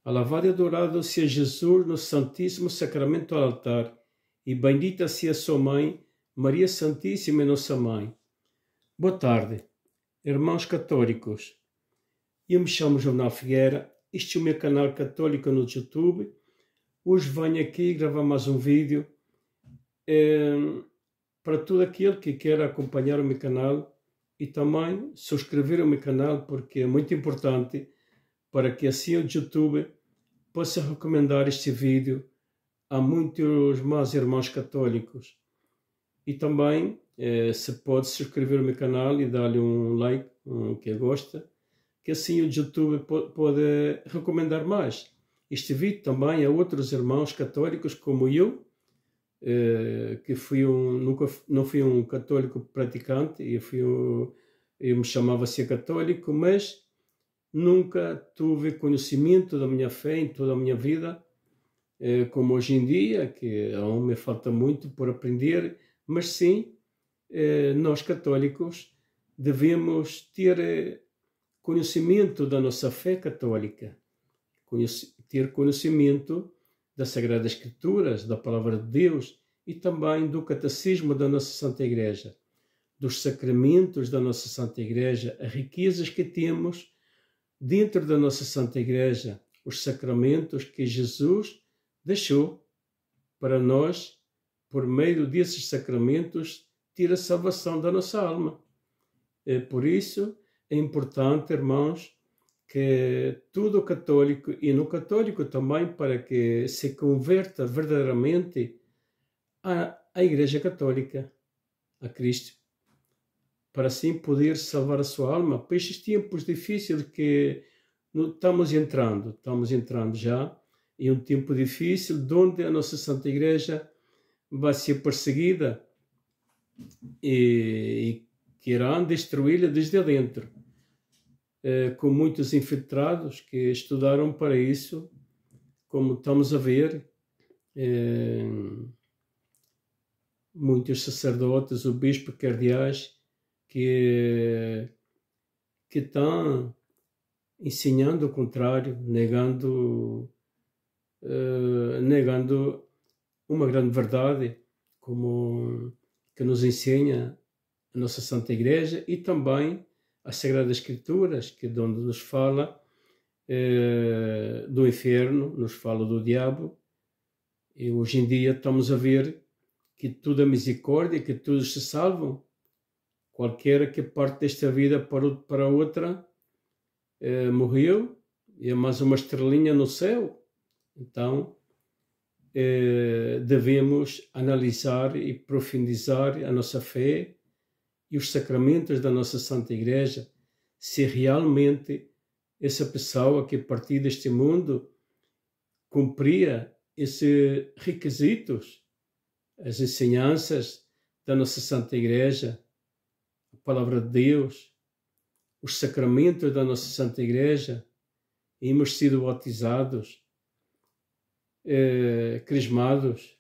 Alabado e adorado seja Jesus no Santíssimo Sacramento do altar, e bendita seja sua mãe, Maria Santíssima, nossa mãe. Boa tarde, irmãos católicos. Eu me chamo João Figueira, este é o meu canal católico no YouTube. Hoje venho aqui gravar mais um vídeo para todo aquele que quer acompanhar o meu canal e também subscrever o meu canal, porque é muito importante para que assim o YouTube possa recomendar este vídeo a muitos mais irmãos católicos. E também se pode subscrever o meu canal e dar-lhe um like, que gosta, que assim o YouTube pode recomendar mais este vídeo também a outros irmãos católicos como eu, que não fui um católico praticante, eu me chamava ser católico, mas nunca tive conhecimento da minha fé em toda a minha vida, como hoje em dia, que aún me falta muito por aprender, mas sim, nós católicos devemos ter conhecimento da nossa fé católica, ter conhecimento das Sagradas Escrituras, da Palavra de Deus e também do Catecismo da nossa Santa Igreja, dos sacramentos da nossa Santa Igreja, as riquezas que temos dentro da nossa Santa Igreja, os sacramentos que Jesus deixou para nós, por meio desses sacramentos, ter a salvação da nossa alma. Por isso, é importante, irmãos, que todo católico, e no católico também, para que se converta verdadeiramente à Igreja Católica, a Cristo, para assim poder salvar a sua alma para estes tempos difíceis que estamos entrando já em um tempo difícil, onde a nossa Santa Igreja vai ser perseguida e querem destruí-la desde dentro, com muitos infiltrados que estudaram para isso, como estamos a ver, muitos sacerdotes, o bispo, cardeais, que estão ensinando o contrário, negando uma grande verdade, como que nos ensina a nossa Santa Igreja, e também as Sagradas Escrituras, que é onde nos fala do inferno, nos fala do diabo. E hoje em dia estamos a ver que toda a misericórdia, que todos se salvam, qualquer que parte desta vida para outra, morreu, e é mais uma estrelinha no céu. Então, devemos analisar e profundizar a nossa fé e os sacramentos da nossa Santa Igreja, se realmente essa pessoa que partiu deste mundo cumpria esses requisitos, as ensinanças da nossa Santa Igreja, a Palavra de Deus, os sacramentos da nossa Santa Igreja, e hemos sido batizados, crismados,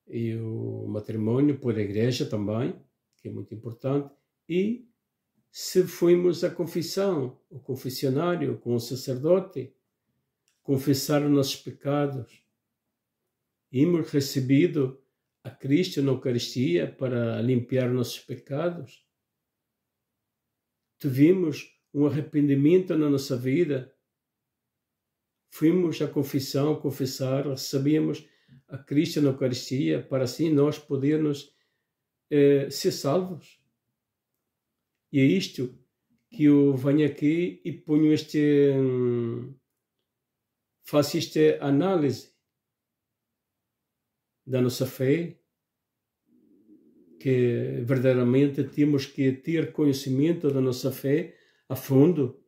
e o matrimônio por a Igreja também, que é muito importante, e se fomos à confissão, o confessionário, com o sacerdote, confessar os nossos pecados, hemos recebido a Cristo na Eucaristia para limpar nossos pecados, tivemos um arrependimento na nossa vida, fomos à confissão confessar, recebemos a Cristo na Eucaristia para assim nós podermos ser salvos. E é isto que eu venho aqui e ponho faço esta análise da nossa fé, que verdadeiramente temos que ter conhecimento da nossa fé a fundo.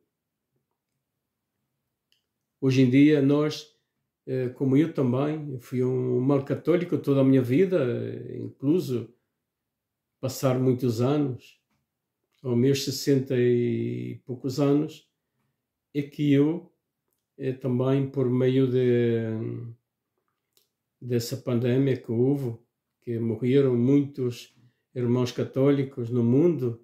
Hoje em dia nós, como eu também, fui um mau católico toda a minha vida, incluso passar muitos anos, aos meus 60 e poucos anos, é que eu também, por meio dessa pandemia que houve, que morreram muitos irmãos católicos no mundo,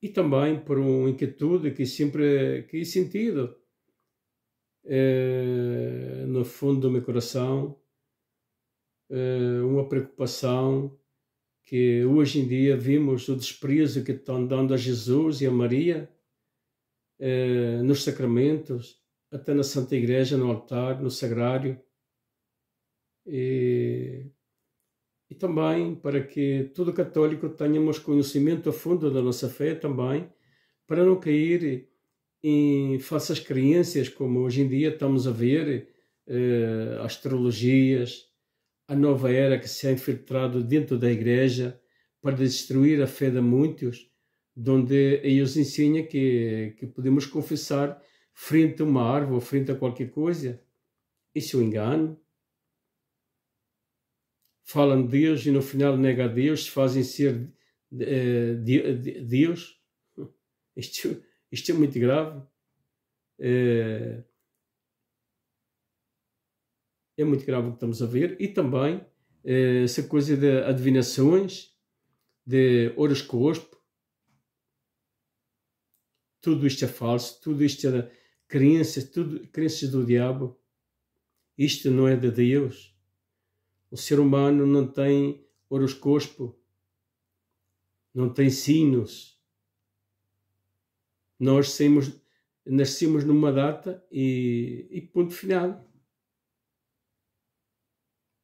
e também por uma inquietude que sempre que sentido no fundo do meu coração, uma preocupação que hoje em dia vimos o desprezo que estão dando a Jesus e a Maria nos sacramentos, até na Santa Igreja, no altar, no sagrário, e também para que todo católico tenhamos conhecimento a fundo da nossa fé também, para não cair em falsas crenças, como hoje em dia estamos a ver, astrologias, a nova era que se ha infiltrado dentro da igreja para destruir a fé de muitos, onde eles ensinam que podemos confessar frente a uma árvore ou frente a qualquer coisa. Isso é um engano. Falam de Deus e no final negam a Deus, fazem ser Deus. Isto é muito grave. É muito grave o que estamos a ver. E também essa coisa de adivinações, de horoscópio, tudo isto é falso, tudo isto é crenças do diabo. Isto não é de Deus. O ser humano não tem horoscópio, não tem signos. Nós nascemos numa data e ponto final.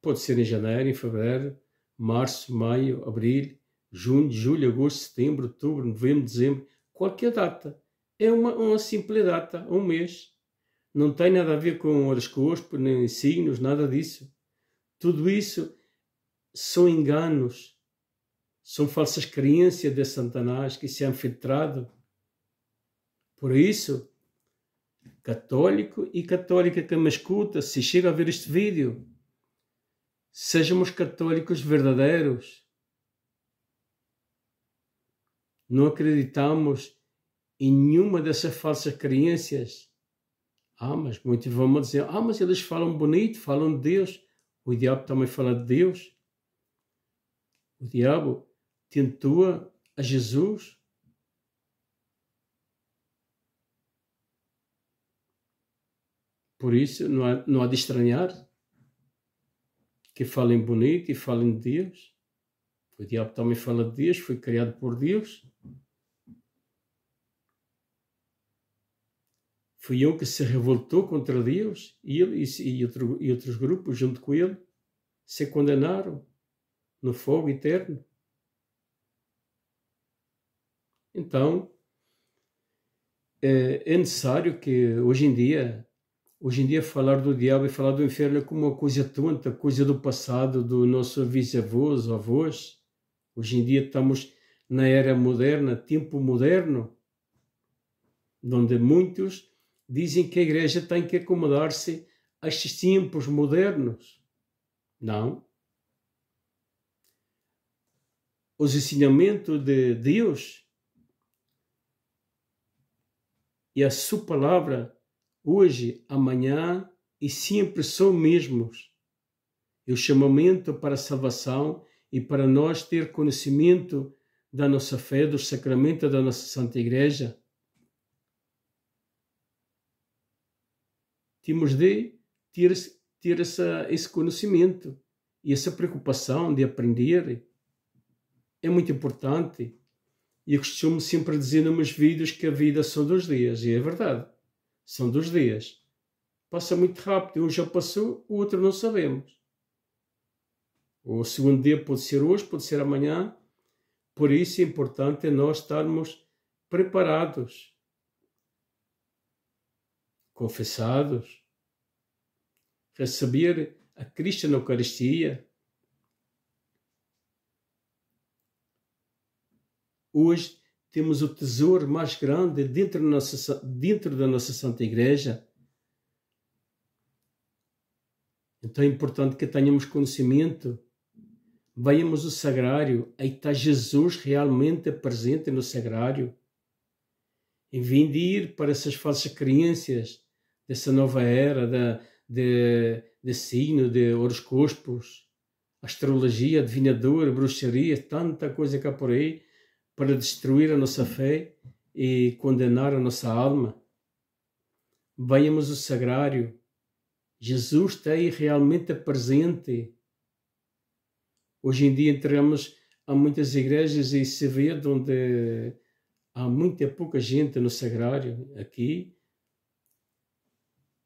Pode ser em janeiro, em fevereiro, março, maio, abril, junho, julho, agosto, setembro, outubro, novembro, dezembro, qualquer data. É uma simples data, um mês. Não tem nada a ver com horoscópio, nem signos, nada disso. Tudo isso são enganos, são falsas crenças de Satanás que se han filtrado. Por isso, católico e católica que me escuta, se chega a ver este vídeo, sejamos católicos verdadeiros. Não acreditamos em nenhuma dessas falsas crenças. Mas muitos vão dizer, mas eles falam bonito, falam de Deus. O diabo também fala de Deus. O diabo tentou a Jesus. Por isso, não há de estranhar que falem bonito e falem de Deus. O diabo também fala de Deus, foi criado por Deus. Foi ele que se revoltou contra Deus e ele e outros grupos junto com ele se condenaram no fogo eterno. Então, é necessário que hoje em dia falar do diabo e falar do inferno é como uma coisa tonta, coisa do passado, do nosso bisavós, avós. Hoje em dia estamos na era moderna, tempo moderno, onde muitos dizem que a igreja tem que acomodar-se a estes tempos modernos. Não. Os ensinamentos de Deus e a sua palavra, hoje, amanhã e sempre são mesmos. É o chamamento para a salvação e para nós ter conhecimento da nossa fé, dos sacramentos da nossa Santa Igreja. Temos de ter esse conhecimento e essa preocupação de aprender. É muito importante. E eu costumo sempre dizer nos meus vídeos que a vida são 2 dias. E é verdade. São 2 dias. Passa muito rápido. Um já passou, o outro não sabemos. O segundo dia pode ser hoje, pode ser amanhã. Por isso é importante nós estarmos preparados, confessados, receber a Cristo na Eucaristia. Hoje temos o tesouro mais grande dentro da nossa Santa Igreja. Então é importante que tenhamos conhecimento. Vayamos ao sagrário, aí está Jesus realmente presente no sagrário. Em vez de ir para essas falsas crenças dessa nova era de signo, de horoscópios, astrologia, adivinhador, bruxaria, tanta coisa cá por aí. para destruir a nossa fé e condenar a nossa alma. Venhamos ao sagrário. Jesus está aí realmente presente. Hoje em dia entramos a muitas igrejas e se vê onde há muita pouca gente no sagrário. Aqui,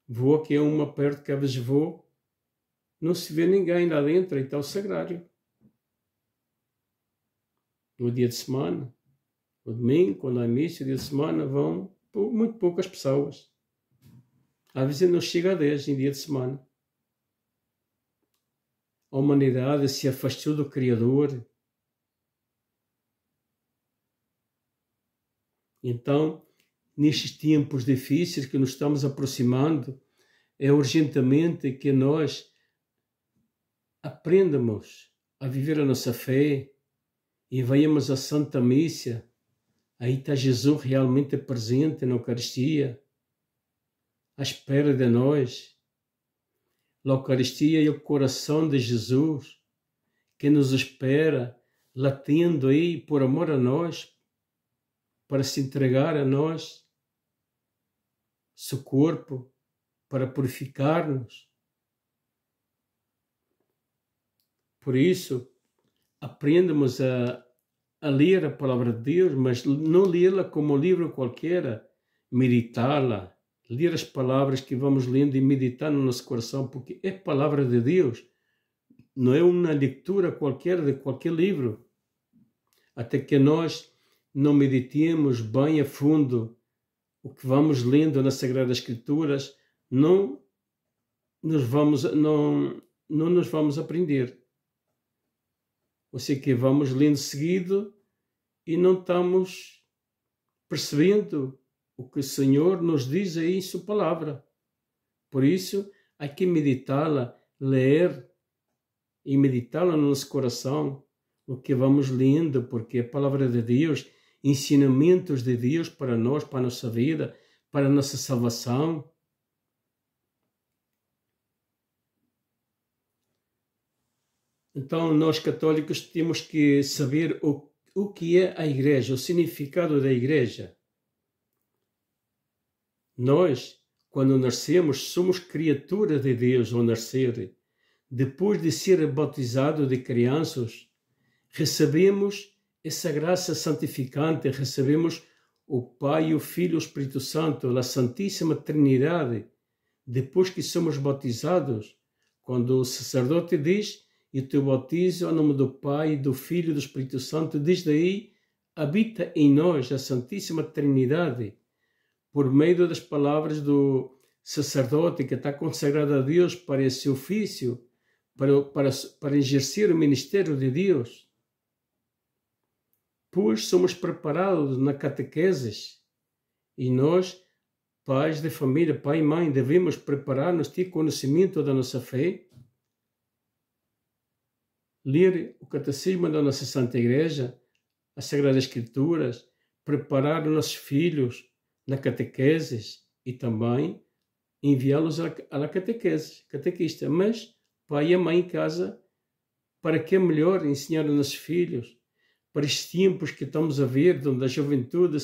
vou aqui a uma perto que às vezes vou, não se vê ninguém lá dentro, e está o sagrário. No dia de semana, no domingo, quando há missa, dia de semana, vão muito poucas pessoas. Às vezes não chega a 10 em dia de semana. A humanidade se afastou do Criador. Então, nestes tempos difíceis que nos estamos aproximando, é urgentemente que nós aprendamos a viver a nossa fé e venhamos à Santa Missa. Aí está Jesus realmente presente na Eucaristia, à espera de nós. A Eucaristia é o coração de Jesus, que nos espera, latendo aí por amor a nós, para se entregar a nós, seu corpo, para purificar-nos. Por isso, aprendamos a ler a palavra de Deus, mas não lê-la como um livro qualquer, meditá-la, ler as palavras que vamos lendo e meditar no nosso coração, porque é palavra de Deus, não é uma leitura qualquer de qualquer livro. Até que nós não meditemos bem a fundo o que vamos lendo nas Sagradas Escrituras, não nos vamos aprender. Ou seja, que vamos lendo seguido e não estamos percebendo o que o Senhor nos diz aí em sua palavra. Por isso, há que meditá-la, ler e meditá-la no nosso coração, o que vamos lendo, porque a palavra de Deus, ensinamentos de Deus para nós, para a nossa vida, para a nossa salvação. Então, nós católicos temos que saber o que é a Igreja, o significado da Igreja. Nós, quando nascemos, somos criaturas de Deus ao nascer. Depois de ser bautizados de crianças, recebemos essa graça santificante, recebemos o Pai, o Filho e o Espírito Santo, a Santíssima Trindade. Depois que somos bautizados, quando o sacerdote diz: "E o teu bautizo ao nome do Pai, do Filho e do Espírito Santo", desde aí habita em nós a Santíssima Trindade, por meio das palavras do sacerdote que está consagrado a Deus para esse ofício, para exercer o ministério de Deus. Pois somos preparados na catequese e nós, pais de família, pai e mãe, devemos preparar-nos, ter conhecimento da nossa fé, ler o Catecismo da nossa Santa Igreja, as Sagradas Escrituras, preparar os nossos filhos na catequese e também enviá-los à catequista. Mas pai e mãe em casa, para que é melhor ensinar aos nossos filhos, para estes tempos que estamos a ver, onde a juventude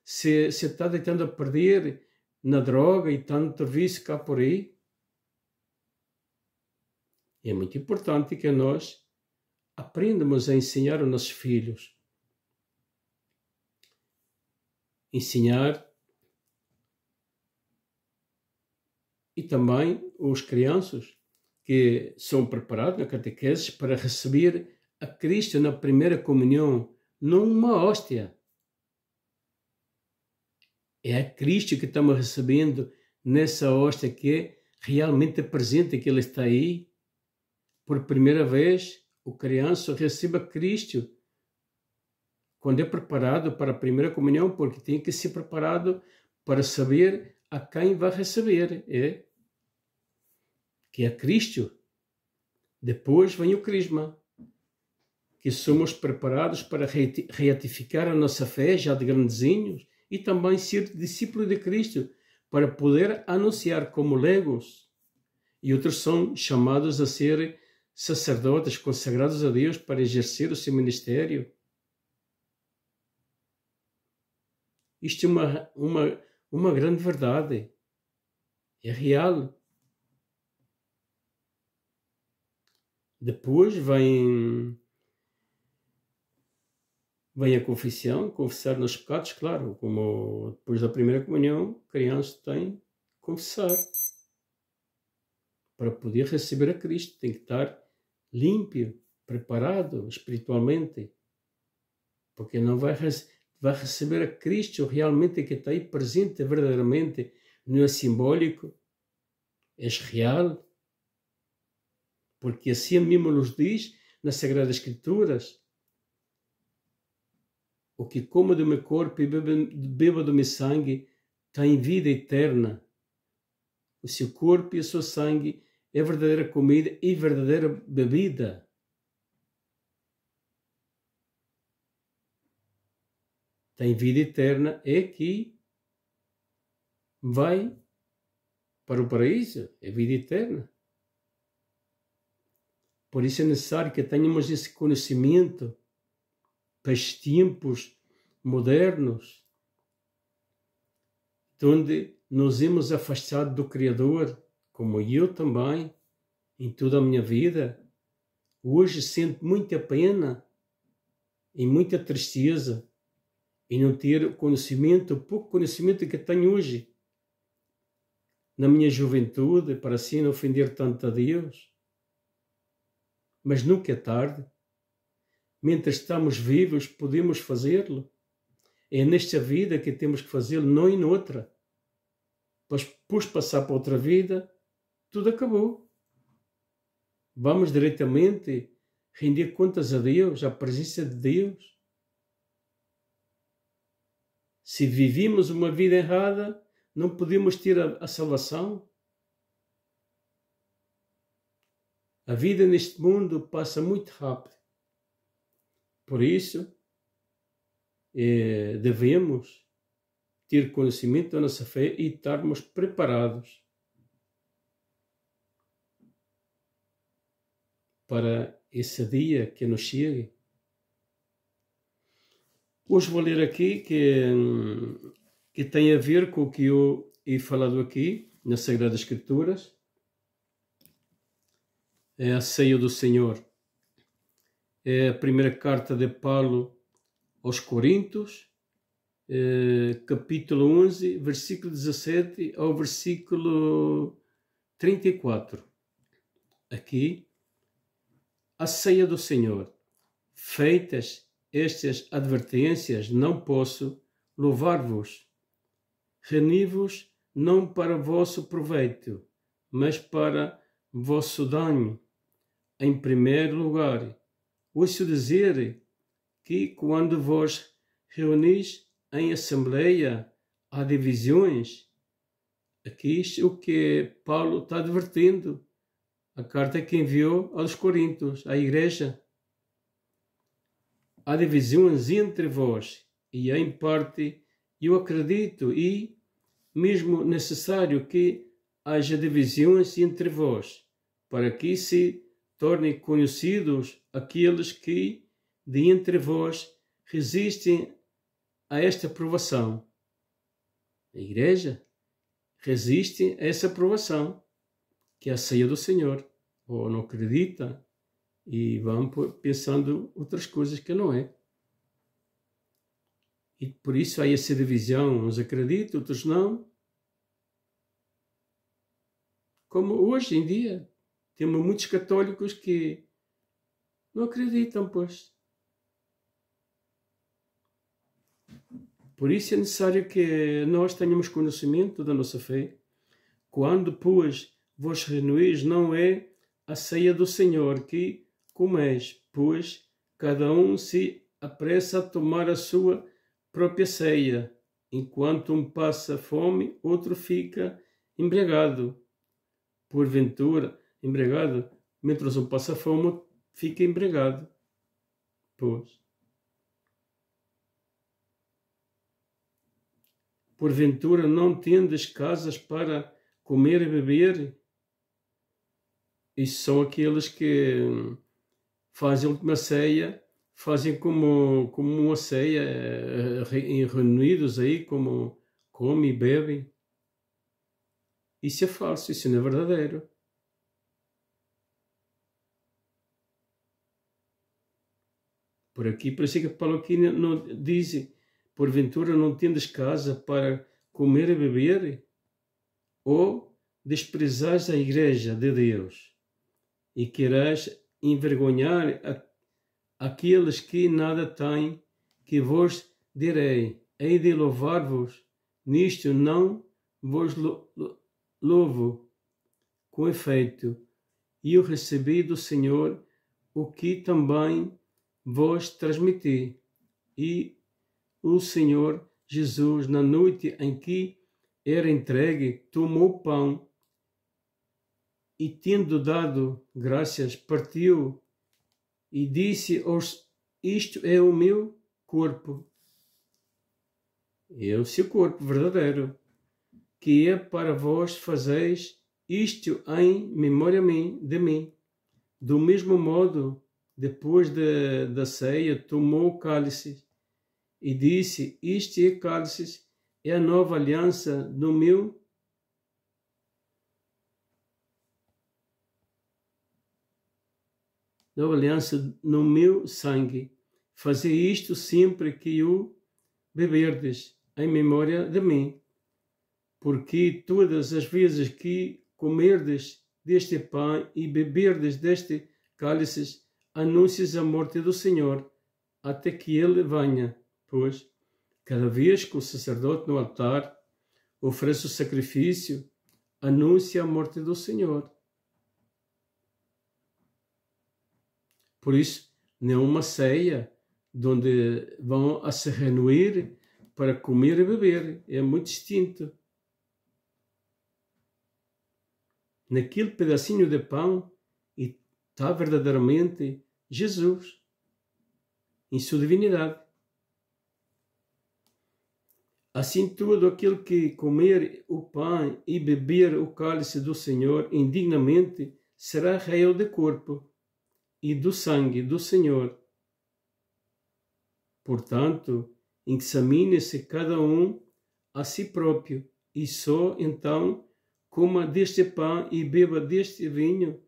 se está deitando a perder na droga e tanto vício cá por aí. É muito importante que nós aprendamos a ensinar aos nossos filhos. Ensinar e também os crianças que são preparados na catequese para receber a Cristo na primeira comunhão, não uma hóstia. É a Cristo que estamos recebendo nessa hóstia que é realmente presente, que Ele está aí. Por primeira vez, o criança recebe a Cristo quando é preparado para a primeira comunhão, porque tem que ser preparado para saber a quem vai receber, que é Cristo. Depois vem o Crisma, que somos preparados para retificar a nossa fé já de grandezinhos e também ser discípulo de Cristo, para poder anunciar como legos. E outros são chamados a ser sacerdotes consagrados a Deus para exercer o seu ministério. Isto é uma grande verdade. É real. Depois vem a confissão, confessar nos pecados, claro, como depois da primeira comunhão, a criança tem que confessar. Para poder receber a Cristo, tem que estar limpo, preparado espiritualmente, porque não vai receber a Cristo realmente, que está aí presente verdadeiramente, não é simbólico, é real, porque assim mesmo nos diz nas Sagradas Escrituras: o que come do meu corpo e beba do meu sangue tem vida eterna. O seu corpo e o seu sangue é verdadeira comida e verdadeira bebida. Tem vida eterna, é que vai para o paraíso, é vida eterna. Por isso é necessário que tenhamos esse conhecimento para os tempos modernos, onde nos hemos afastado do Criador, como eu também, em toda a minha vida. Hoje sinto muita pena e muita tristeza em não ter o conhecimento, o pouco conhecimento que tenho hoje, na minha juventude, para assim não ofender tanto a Deus. Mas nunca é tarde. Mientras estamos vivos, podemos fazê-lo. É nesta vida que temos que fazê-lo, não em outra. Depois passar para outra vida, tudo acabou. Vamos diretamente render contas a Deus, à presença de Deus. Se vivimos uma vida errada, não podemos ter a salvação. A vida neste mundo passa muito rápido. Por isso, devemos ter conhecimento da nossa fé e estarmos preparados para esse dia que nos chegue. Hoje vou ler aqui que tem a ver com o que eu he falado aqui nas Sagradas Escrituras. É a ceia do Senhor. É a primeira carta de Paulo aos Coríntios, capítulo 11, versículo 17 ao versículo 34. Aqui, a ceia do Senhor. Feitas estas advertências, não posso louvar-vos. Reuni-vos não para vosso proveito, mas para vosso dano. Em primeiro lugar, ouço dizer que quando vos reunis em assembleia, há divisões. Aqui é o que Paulo está advertindo. A carta que enviou aos Coríntios, à igreja. Há divisões entre vós, e em parte eu acredito e mesmo necessário que haja divisões entre vós, para que se tornem conhecidos aqueles que de entre vós resistem a esta provação. A igreja resiste a essa provação, que é a ceia do Senhor, ou não acredita e vão pensando outras coisas que não é. E por isso há essa divisão, uns acreditam, outros não. Como hoje em dia, temos muitos católicos que não acreditam, pois. Por isso é necessário que nós tenhamos conhecimento da nossa fé. Quando, pois, vos reunis, não é a ceia do Senhor que comeis, pois cada um se apressa a tomar a sua própria ceia. Enquanto um passa fome, outro fica embriagado. Porventura, embriagado, mientras um passa fome, fica embriagado. Pois. Porventura não tendes casas para comer e beber? Isso são aqueles que fazem a última ceia, fazem como uma ceia, reunidos aí, como comem e bebem. Isso é falso, isso não é verdadeiro. Por aqui, por isso é que Paulo aqui não diz, porventura não tendes casa para comer e beber? Ou desprezais a igreja de Deus e querais envergonhar aqueles que nada têm, que vos direi, hei de louvar-vos, nisto não vos louvo. Com efeito, eu recebi do Senhor o que também vos transmiti, e o Senhor Jesus, na noite em que era entregue, tomou o pão e, tendo dado graças, partiu e disse-os: isto é o meu corpo. É o seu corpo verdadeiro, que é para vós fazeis isto em memória de mim. Do mesmo modo, depois da ceia, tomou o cálice e disse: este é cálice, é a nova aliança no meu sangue. Fazei isto sempre que o beberdes, em memória de mim. Porque todas as vezes que comerdes deste pão e beberdes deste cálice, anuncias a morte do Senhor, até que ele venha. Pois, cada vez que o sacerdote no altar oferece o sacrifício, anuncia a morte do Senhor. Por isso, não é uma ceia onde vão a se reunir para comer e beber. É muito distinto. Naquele pedacinho de pão está verdadeiramente Jesus, em sua divindade. Assim, todo aquele que comer o pão e beber o cálice do Senhor indignamente será réu de corpo e do sangue do Senhor. Portanto, examine-se cada um a si próprio, e só então coma deste pão e beba deste vinho.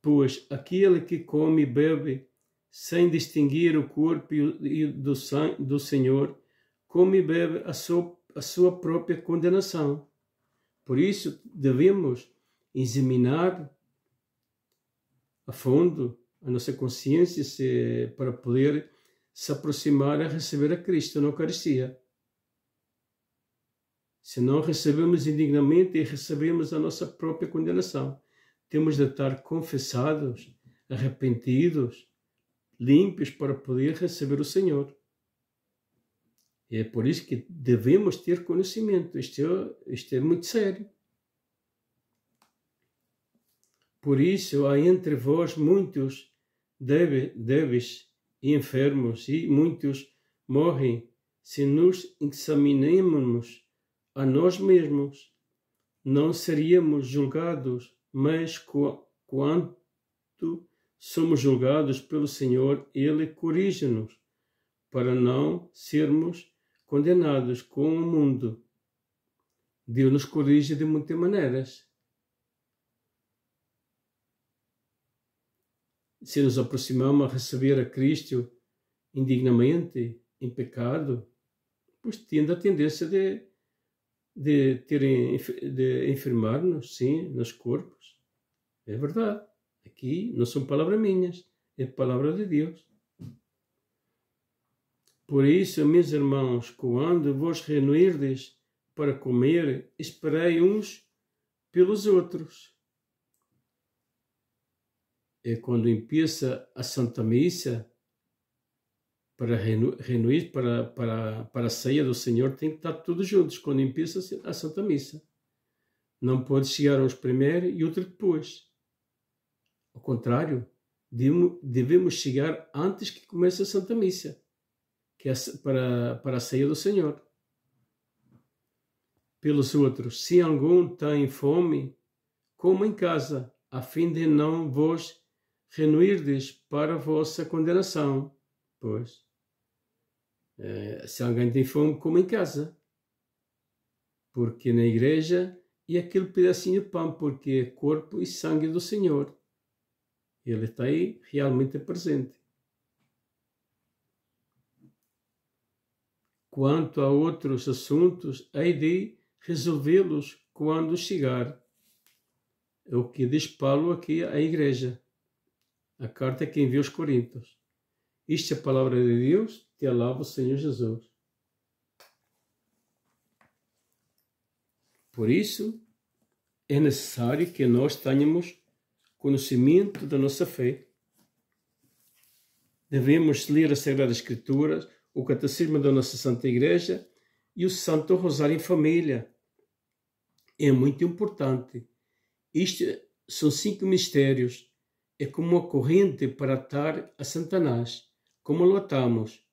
Pois aquele que come e bebe sem distinguir o corpo do sangue do Senhor, come e bebe a sua própria condenação. Por isso, devemos examinar a fundo a nossa consciência para poder se aproximar a receber a Cristo na Eucaristia. Se não recebemos indignamente e recebemos a nossa própria condenação, temos de estar confessados, arrependidos, limpos para poder receber o Senhor. É por isso que devemos ter conhecimento. Isto é muito sério. Por isso há entre vós muitos débeis e enfermos, e muitos morrem. Se nos examinarmos a nós mesmos, não seríamos julgados, mas quando somos julgados pelo Senhor, Ele corrige-nos, para não sermos condenados com o mundo. Deus nos corrige de muitas maneiras. Se nos aproximamos a receber a Cristo indignamente, em pecado, pois tende a tendência de enfermar-nos, sim, nos corpos. É verdade. Aqui não são palavras minhas, é palavra de Deus. Por isso, meus irmãos, quando vos reunirdes para comer, esperai uns pelos outros. É quando empieza a Santa Missa, para reunir para a ceia do Senhor, tem que estar todos juntos, quando empieza a Santa Missa. Não pode chegar uns primeiro e outros depois. Ao contrário, devemos chegar antes que comece a Santa Missa, que é para a ceia do Senhor. Pelos outros, se algum tem fome, coma em casa, a fim de não vos reunirdes para a vossa condenação. Pois, se alguém tem fome, come em casa. Porque na igreja é aquele pedacinho de pão, porque é corpo e sangue do Senhor. Ele está aí realmente presente. Quanto a outros assuntos, hei de resolvê-los quando chegar. É o que diz Paulo aqui à igreja. A carta que enviou aos Coríntios. Isto é a palavra de Deus, te alabo o Senhor Jesus. Por isso, é necessário que nós tenhamos conhecimento da nossa fé. Devemos ler as Sagradas Escrituras, o Catecismo da nossa Santa Igreja e o Santo Rosário em família. É muito importante. Isto são 5 mistérios. É como uma corrente para atar a Satanás. Como lutamos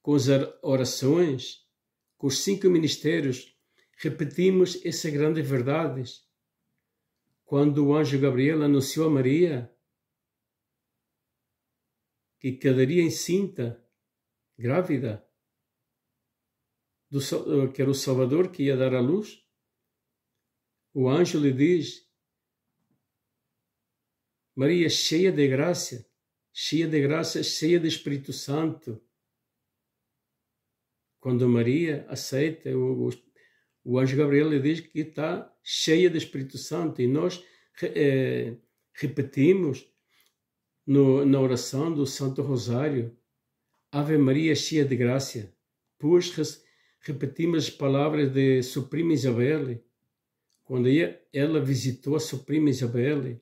com as orações, com os 5 ministérios, repetimos essas grandes verdades. Quando o anjo Gabriel anunciou a Maria que quedaria encinta, grávida, que era o Salvador que ia dar à luz, o anjo lhe diz: Maria, cheia de graça, cheia de Espírito Santo. Quando Maria aceita, o anjo Gabriel lhe diz que está cheia de Espírito Santo. E nós repetimos na oração do Santo Rosário: Ave Maria, cheia de graça. Depois repetimos as palavras de sua prima Isabel, quando ela visitou a sua prima Isabel.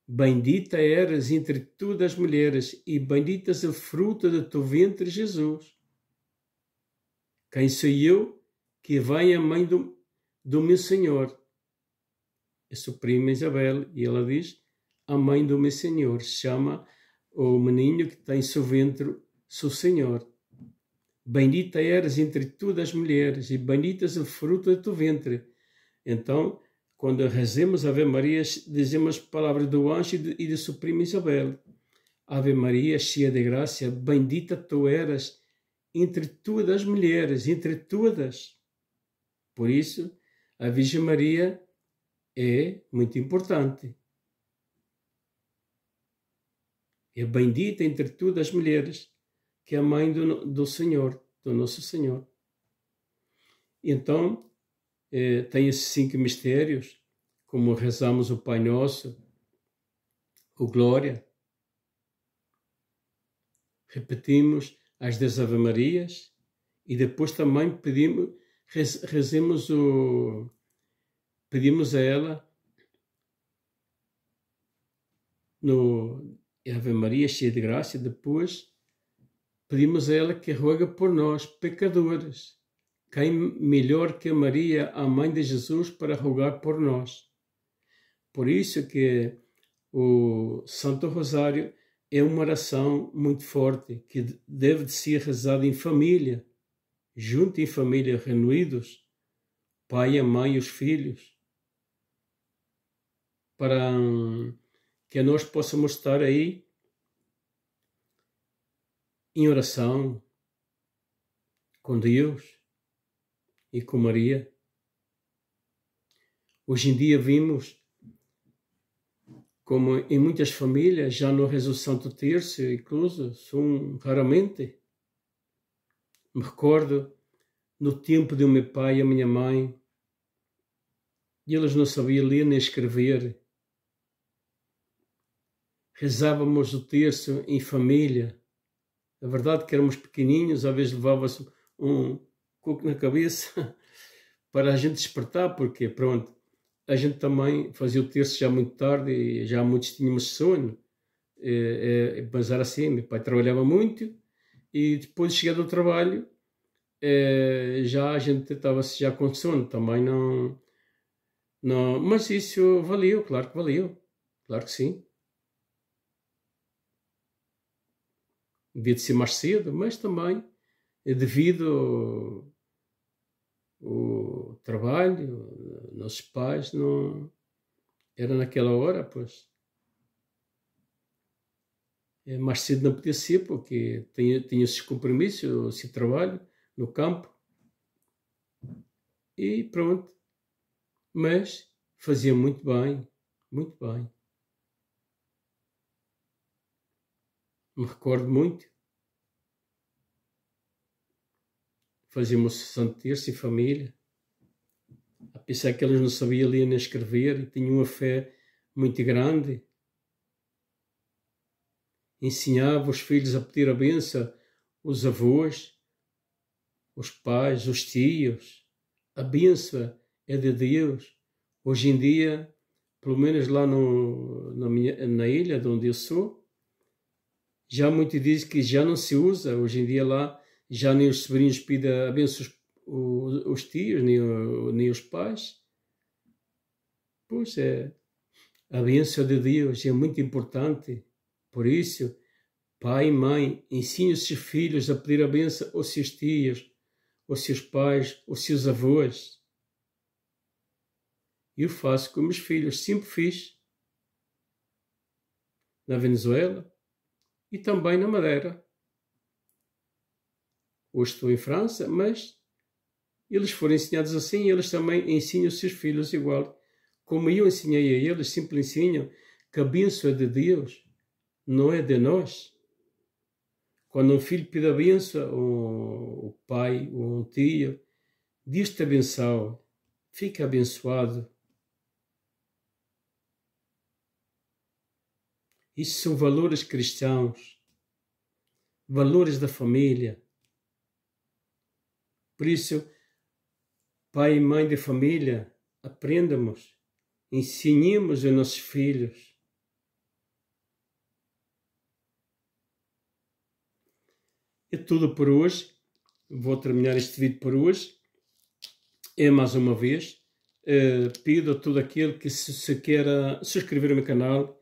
Bendita eras entre todas as mulheres, e bendito é o fruto do teu ventre, Jesus. Quem sou eu que venha a mãe do meu Senhor? É sua prima Isabel, e ela diz: a mãe do meu Senhor. Chama o menino que tem em seu ventre seu Senhor. Bendita eras entre todas as mulheres, e bendito é o fruto do teu ventre. Então, quando rezemos Ave Maria, dizemos as palavras do anjo e de sua prima Isabel. Ave Maria, cheia de graça, bendita tu eras entre todas as mulheres, entre todas. Por isso, a Virgem Maria é muito importante. É bendita entre todas as mulheres, que é a mãe do Senhor, do nosso Senhor. Então, tem esses 5 mistérios, como rezamos o Pai Nosso, o Glória. Repetimos as 10 Ave Marias e depois também pedimos a ela no Ave Maria cheia de graça, e depois pedimos a ela que roga por nós, pecadores. Quem melhor que Maria, a mãe de Jesus, para rogar por nós? Por isso que o Santo Rosário é uma oração muito forte, que deve de ser rezada em família, junto em família, reunidos, pai, a mãe e os filhos, para que nós possamos estar aí em oração com Deus e com Maria. Hoje em dia vimos como em muitas famílias já não rezam o Santo Terço, incluso, são raramente. Me recordo no tempo do meu pai e a minha mãe, e eles não sabiam ler nem escrever. Rezávamos o terço em família. A verdade é que éramos pequenininhos, às vezes levava-se um coco na cabeça para a gente despertar, porque pronto, a gente também fazia o terço já muito tarde e já muitos tínhamos sono. Mas era assim, meu pai trabalhava muito e depois de chegar do trabalho já a gente estava já com sono, também não, mas isso valeu, claro que valeu, claro que sim. Devia de ser mais cedo, mas também devido ao trabalho, nossos pais não era naquela hora, pois. Mais cedo não podia ser, porque tinha esses compromissos, esse trabalho no campo. E pronto. Mas fazia muito bem, muito bem. Me recordo muito. Fazíamos Santo Terço em família. Apesar que eles não sabiam ler nem escrever e tinham uma fé muito grande. Ensinava os filhos a pedir a bênção, os avós, os pais, os tios. A bênção é de Deus. Hoje em dia, pelo menos lá na ilha de onde eu sou, já muitos dizem que já não se usa. Hoje em dia lá, já nem os sobrinhos pedem a bênção os tios, nem os pais. Pois é, a bênção de Deus é muito importante. Por isso, pai e mãe, ensinem os seus filhos a pedir a bênção aos seus tios, aos seus pais, aos seus avós. Eu faço com meus filhos, sempre fiz. Na Venezuela e também na Madeira. Hoje estou em França, mas eles foram ensinados assim e eles também ensinam os seus filhos igual. Como eu ensinei a eles, sempre ensinam que a bênção é de Deus, não é de nós. Quando um filho pede a bênção, o pai ou um tio, Deus te abençoe, fica abençoado. Isso são valores cristãos, valores da família. Por isso, pai e mãe de família, aprendamos, ensinemos aos nossos filhos. É tudo por hoje. Vou terminar este vídeo por hoje. Mais uma vez, pido a todo aquele que se queira subscrever ao meu canal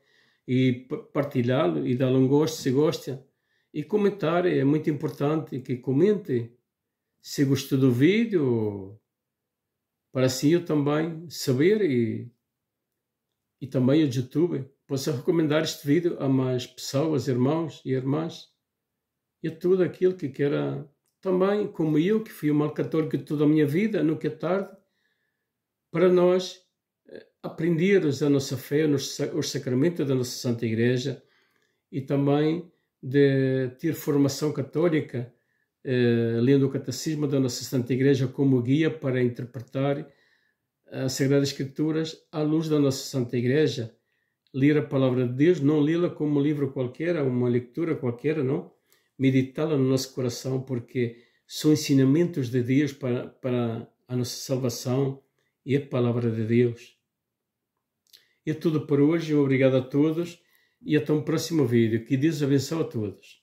e partilhá-lo e dar um gosto se gosta. E comentar, é muito importante que comente se gostou do vídeo, para assim eu também saber e também o YouTube possa recomendar este vídeo a mais pessoas, irmãos e irmãs. E a tudo aquilo que queira também, como eu, que fui um mal católico toda a minha vida, nunca é tarde, para nós aprendermos a nossa fé, os sacramentos da nossa Santa Igreja e também de ter formação católica, lendo o Catecismo da nossa Santa Igreja como guia para interpretar as Sagradas Escrituras à luz da nossa Santa Igreja. Ler a Palavra de Deus, não lê-la como um livro qualquer, uma leitura qualquer, não. Meditá-la no nosso coração, porque são ensinamentos de Deus para a nossa salvação e a Palavra de Deus. É tudo por hoje, obrigado a todos e até um próximo vídeo. Que Deus abençoe a todos.